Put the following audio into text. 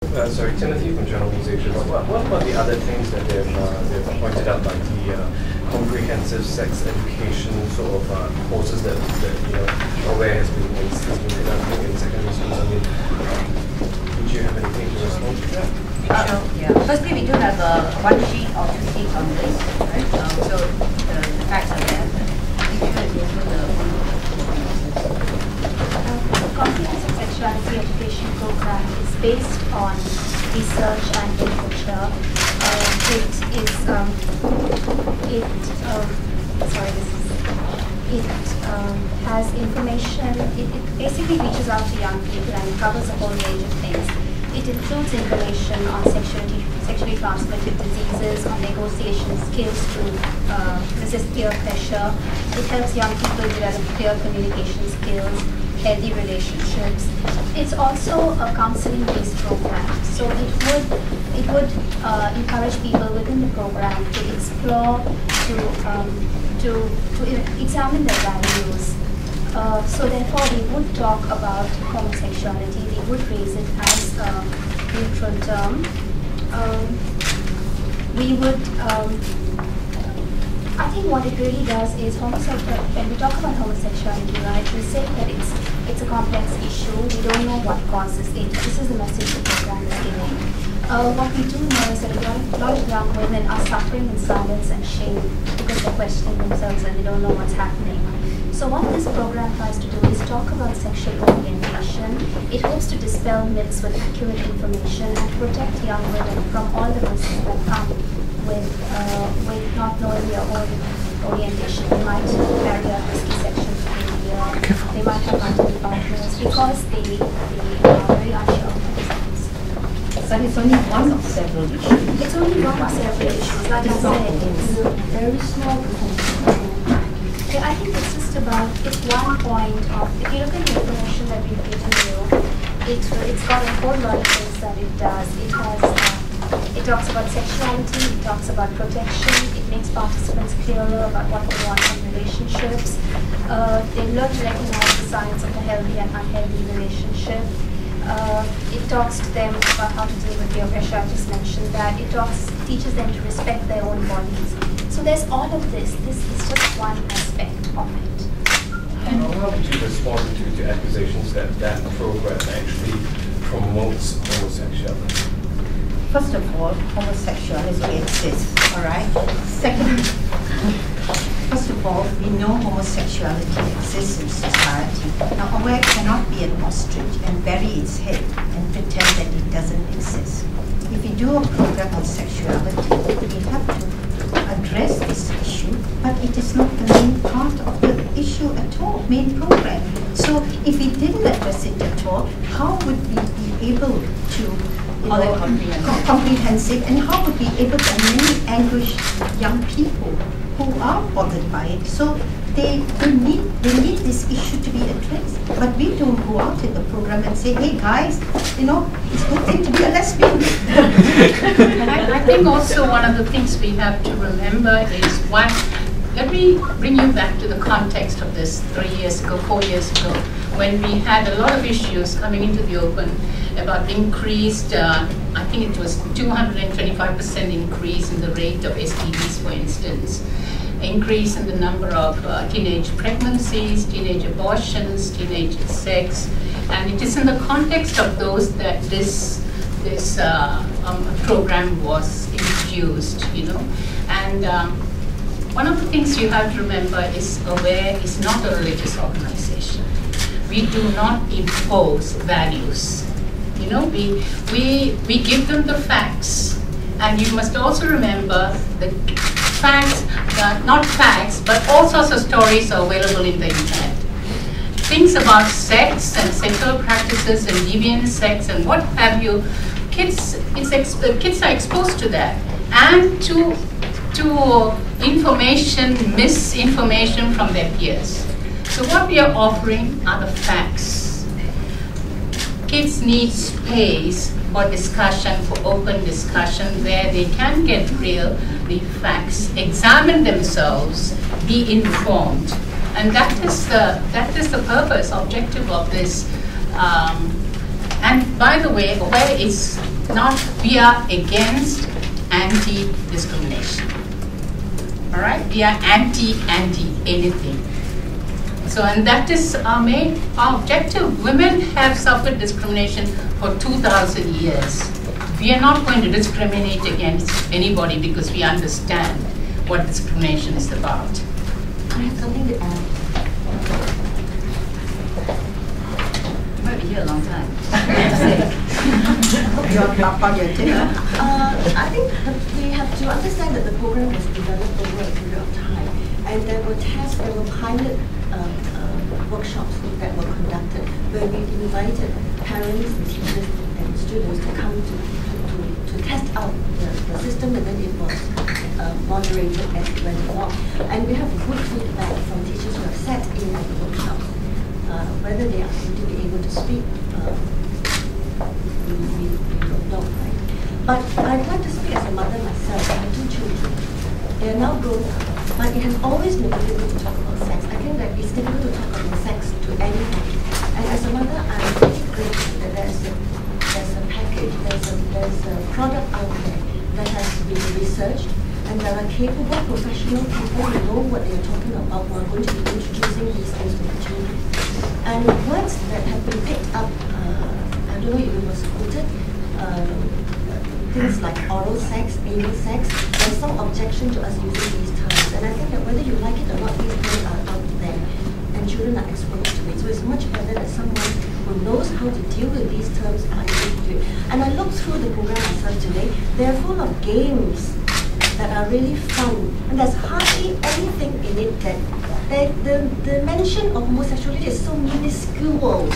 Timothy from Journal Accusations. What about the other things that they've pointed out, like the comprehensive sex education sort of courses that Aware has been conducting in secondary schools? I mean, would you have anything to respond to that? Sure. Yeah. Firstly, we do have one sheet or two sheets on this, right? So the facts are there. The comprehensive sexuality education program is based on research and literature. It has information. It basically reaches out to young people and it covers a whole range of things. It includes information on sexually transmitted diseases, on negotiation skills to resist peer pressure. It helps young people develop clear communication skills, healthy relationships. It's also a counseling-based program, so it would encourage people within the program to explore, to examine their values. So therefore, we would talk about homosexuality. We would raise it as a neutral term. We would. I think what it really does is when we talk about homosexuality, right, we say that it's a complex issue. We don't know what causes it. This is the message the program is giving. What we do know is that a lot of young women are suffering in silence and shame because they're questioning themselves and they don't know what's happening. So what this program tries to do is talk about sexual orientation. It hopes to dispel myths with accurate information and protect young women from all the risks that come with not knowing their own orientation. They might carry out risky sexual behavior. They might have multiple partners because they are very unsure of themselves. But it's only one of several issues. It's only one of several issues. Like I said, it's a very small percentage. Yeah, I think it's just about, it's one point of, if you look at the information that we've given you, it's got a whole lot of things that it does. It talks about sexuality, it talks about protection, it makes participants clearer about what they want in relationships. They learn to recognize the signs of a healthy and unhealthy relationship. It talks to them about how to deal with peer pressure. I just mentioned that. It teaches them to respect their own bodies. So there's all of this. This is just one aspect of it. And how would you respond to accusations that program actually promotes homosexuality? First of all, homosexuality exists, all right? Second, first of all, we know homosexuality exists in society. Now, Aware cannot be an ostrich and bury its head and pretend that it doesn't exist. If we do a program on sexuality, we have to address this issue, but it is not the main part of the issue at all, main program. So if we didn't address it at all, how would we be able to comprehensive, and how would we be able to many anguished young people who are bothered by it? So they need this issue to be addressed. But we don't go out in the program and say, hey guys, it's a good thing to be a lesbian. I think also one of the things we have to remember is let me bring you back to the context of this 4 years ago, when we had a lot of issues coming into the open about increased, I think it was 225% increase in the rate of STDs, for instance, increase in the number of teenage pregnancies, teenage abortions, teenage sex, and it is in the context of those that this program was introduced, and one of the things you have to remember is Aware is not a religious organization. We do not impose values. We give them the facts, and you must also remember that facts, not facts, but all sorts of stories are available in the internet. Things about sex and sexual practices and deviant sex and what have you, kids are exposed to that, and to misinformation from their peers. So what we are offering are the facts. Kids need space for discussion, for open discussion, where they can get the facts, examine themselves, be informed, and that is the purpose, objective of this. And by the way, Aware is not, we are against anti-discrimination. All right? We are anti-anything. So, and that is our main objective. Women have suffered discrimination for 2,000 years. We are not going to discriminate against anybody because we understand what discrimination is about. I have something to add. You might be here a long time. I think we have to understand that the program was developed over a period of time, and there were tests, there were pilot workshops that were conducted where we invited parents and teachers and students to come to test out the system, and then it was moderated as it went along. And we have good feedback from teachers who have sat in the workshops. Whether they are going to be able to speak, we don't know, right? But I'd like to speak as a mother myself. I have 2 children. They are now grown up, but it has always been difficult to talk about sex. I think that it's difficult to talk about sex to anybody. And as a mother, I'm really grateful that there's a package, there's a product out there that has been researched, and there are capable professional people who know what they are talking about who are going to be introducing these things to the children. And words that have been picked up, I don't know if it was quoted, things like oral sex, anal sex, there's some objection to us using these terms. And I think that whether you like it or not, these terms are out there, and children are exposed to it. So it's much better that someone who knows how to deal with these terms are able to do it. And I looked through the program myself today. They're full of games that are really fun, and there's hardly anything in it that the mention of homosexuality is so minuscule.